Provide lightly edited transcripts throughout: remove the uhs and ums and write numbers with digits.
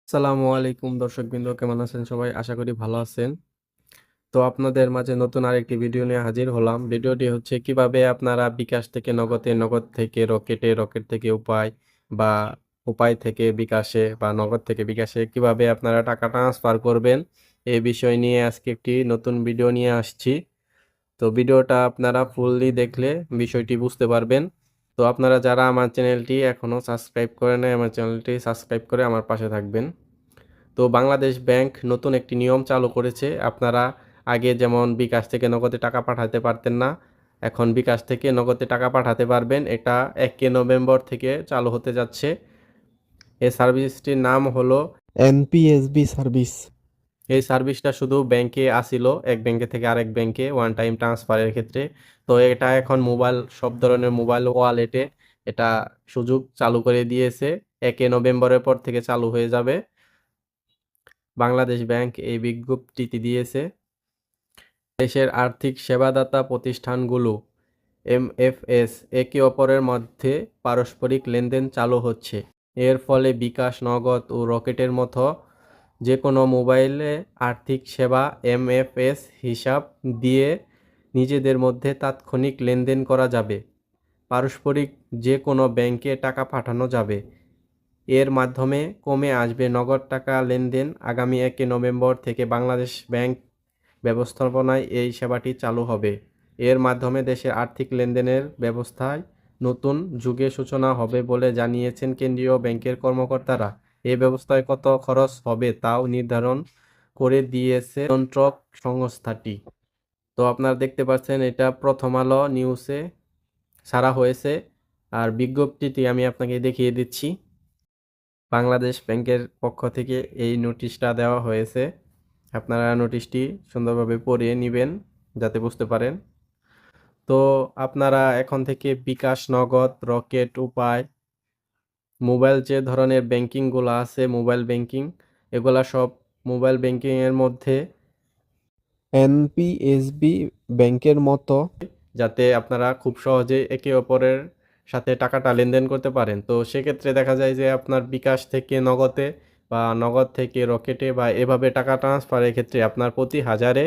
আসসালামু আলাইকুম দর্শকবৃন্দ, কেমন আছেন সবাই? আশা করি ভালো আছেন। তো আপনাদের মাঝে নতুন আরেকটি ভিডিও নিয়ে হাজির হলাম। ভিডিওটি হচ্ছে কিভাবে আপনারা বিকাশ থেকে নগদে, নগদ থেকে রকেটে, রকেট থেকে উপায় বা উপায় থেকে বিকাশে বা নগদ থেকে বিকাশে কিভাবে আপনারা টাকা ট্রান্সফার করবেন এই বিষয় নিয়ে আজকে একটি নতুন ভিডিও নিয়ে আসছি। তো ভিডিওটা আপনারা ফুললি দেখলে বিষয়টি বুঝতে পারবেন। তো আপনারা যারা আমার চ্যানেলটি এখনও সাবস্ক্রাইব করে নাই, আমার চ্যানেলটি সাবস্ক্রাইব করে আমার পাশে থাকবেন। তো বাংলাদেশ ব্যাংক নতুন একটি নিয়ম চালু করেছে। আপনারা আগে যেমন বিকাশ থেকে নগদে টাকা পাঠাতে পারতেন না, এখন বিকাশ থেকে নগদে টাকা পাঠাতে পারবেন। এটা 1 নভেম্বর থেকে চালু হতে যাচ্ছে। এই সার্ভিসটির নাম হলো এনপিএসবি সার্ভিস। এই সার্ভিসটা শুধু ব্যাংকে আসিল, এক ব্যাংকে থেকে আরেক ব্যাংকে ওয়ান টাইম ট্রান্সফারের ক্ষেত্রে। তো এটা এখন মোবাইল, সব ধরনের মোবাইল ওয়ালেটে এটা সুযোগ চালু করে দিয়েছে। 1 নভেম্বরের পর থেকে চালু হয়ে যাবে। বাংলাদেশ ব্যাংক এই বিজ্ঞপ্তিটি দিয়েছে। দেশের আর্থিক সেবাদাতা প্রতিষ্ঠানগুলো এমএফএস একে অপরের মধ্যে পারস্পরিক লেনদেন চালু হচ্ছে। এর ফলে বিকাশ, নগদ ও রকেটের মতো যে কোনো মোবাইলে আর্থিক সেবা এমএফএস হিসাব দিয়ে নিজেদের মধ্যে তাৎক্ষণিক লেনদেন করা যাবে। পারস্পরিক যে কোনো ব্যাংকে টাকা পাঠানো যাবে। এর মাধ্যমে কমে আসবে নগদ টাকা লেনদেন। আগামী 1 নভেম্বর থেকে বাংলাদেশ ব্যাংক ব্যবস্থাপনায় এই সেবাটি চালু হবে। এর মাধ্যমে দেশের আর্থিক লেনদেনের ব্যবস্থায় নতুন যুগের সূচনা হবে বলে জানিয়েছেন কেন্দ্রীয় ব্যাংকের কর্মকর্তারা। এই ব্যবস্থায় কত খরচ হবে তাও নির্ধারণ করে দিয়েছে নিয়ন্ত্রক সংস্থাটি। তো আপনারা দেখতে পাচ্ছেন এটা প্রথম আলো নিউজে ছাড়া হয়েছে। আর বিজ্ঞপ্তিটি আমি আপনাকে দেখিয়ে দিচ্ছি। বাংলাদেশ ব্যাংকের পক্ষ থেকে এই নোটিশটা দেওয়া হয়েছে। আপনারা নোটিশটি সুন্দরভাবে পড়ে নিবেন যাতে বুঝতে পারেন। তো আপনারা এখন থেকে বিকাশ, নগদ, রকেট, উপায়, মোবাইল যে ধরনের ব্যাংকিংগুলো আছে, মোবাইল ব্যাংকিং, এগুলা সব মোবাইল ব্যাংকিংয়ের মধ্যে এনপিএসবি ব্যাংকের মতো যাতে আপনারা খুব সহজে একে অপরের সাথে টাকাটা লেনদেন করতে পারেন। তো সেক্ষেত্রে দেখা যায় যে আপনার বিকাশ থেকে নগদে বা নগদ থেকে রকেটে বা এভাবে টাকা ট্রান্সফারের ক্ষেত্রে আপনার প্রতি হাজারে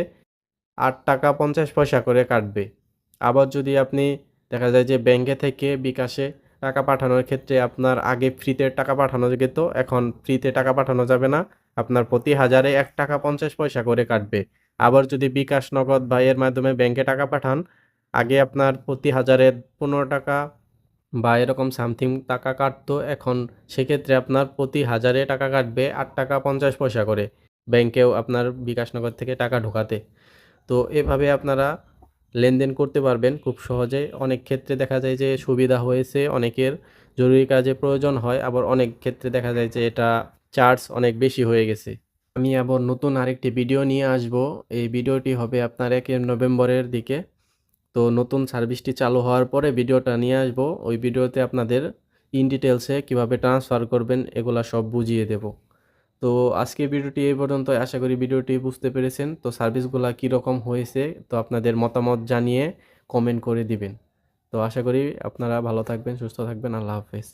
8 টাকা 50 পয়সা করে কাটবে। আবার যদি আপনি দেখা যায় যে ব্যাংকে থেকে বিকাশে টাকা পাঠানোর ক্ষেত্রে আপনার আগে ফ্রিতে টাকা পাঠানো যেত, এখন ফ্রিতে টাকা পাঠানো যাবে না। আপনার প্রতি হাজারে 1 টাকা 50 পয়সা করে কাটবে। আবার যদি বিকাশ, নগদ বা এর মাধ্যমে ব্যাংকে টাকা পাঠান, আগে আপনার প্রতি হাজারে 15 টাকা বা এরকম সামথিং টাকা কাটতো। এখন সেক্ষেত্রে আপনার প্রতি হাজারে টাকা কাটবে 8 টাকা 50 পয়সা করে, ব্যাংকেও আপনার বিকাশ, নগদ থেকে টাকা ঢোকাতে। তো এভাবে আপনারা লেনদেন করতে পারবেন খুব সহজে। অনেক ক্ষেত্রে দেখা যায় যে সুবিধা হয়েছে, অনেকের জরুরি কাজে প্রয়োজন হয়, আবার অনেক ক্ষেত্রে দেখা যায় যে এটা চার্জ অনেক বেশি হয়ে গেছে। আমি আবার নতুন আরেকটি ভিডিও নিয়ে আসব। এই ভিডিওটি হবে আপনার 1 নভেম্বরের দিকে। তো নতুন সার্ভিসটি চালু হওয়ার পরে ভিডিওটা নিয়ে আসব। ওই ভিডিওতে আপনাদের ইন ডিটেলসে কীভাবে ট্রান্সফার করবেন এগুলা সব বুঝিয়ে দেব। তো আজকের ভিডিওটি এই পর্যন্ত। আশা করি ভিডিওটি বুঝতে পেরেছেন। তো সার্ভিসগুলা কীরকম হয়েছে তো আপনাদের মতামত জানিয়ে কমেন্ট করে দিবেন। তো আশা করি আপনারা ভালো থাকবেন, সুস্থ থাকবেন। আল্লাহ হাফেজ।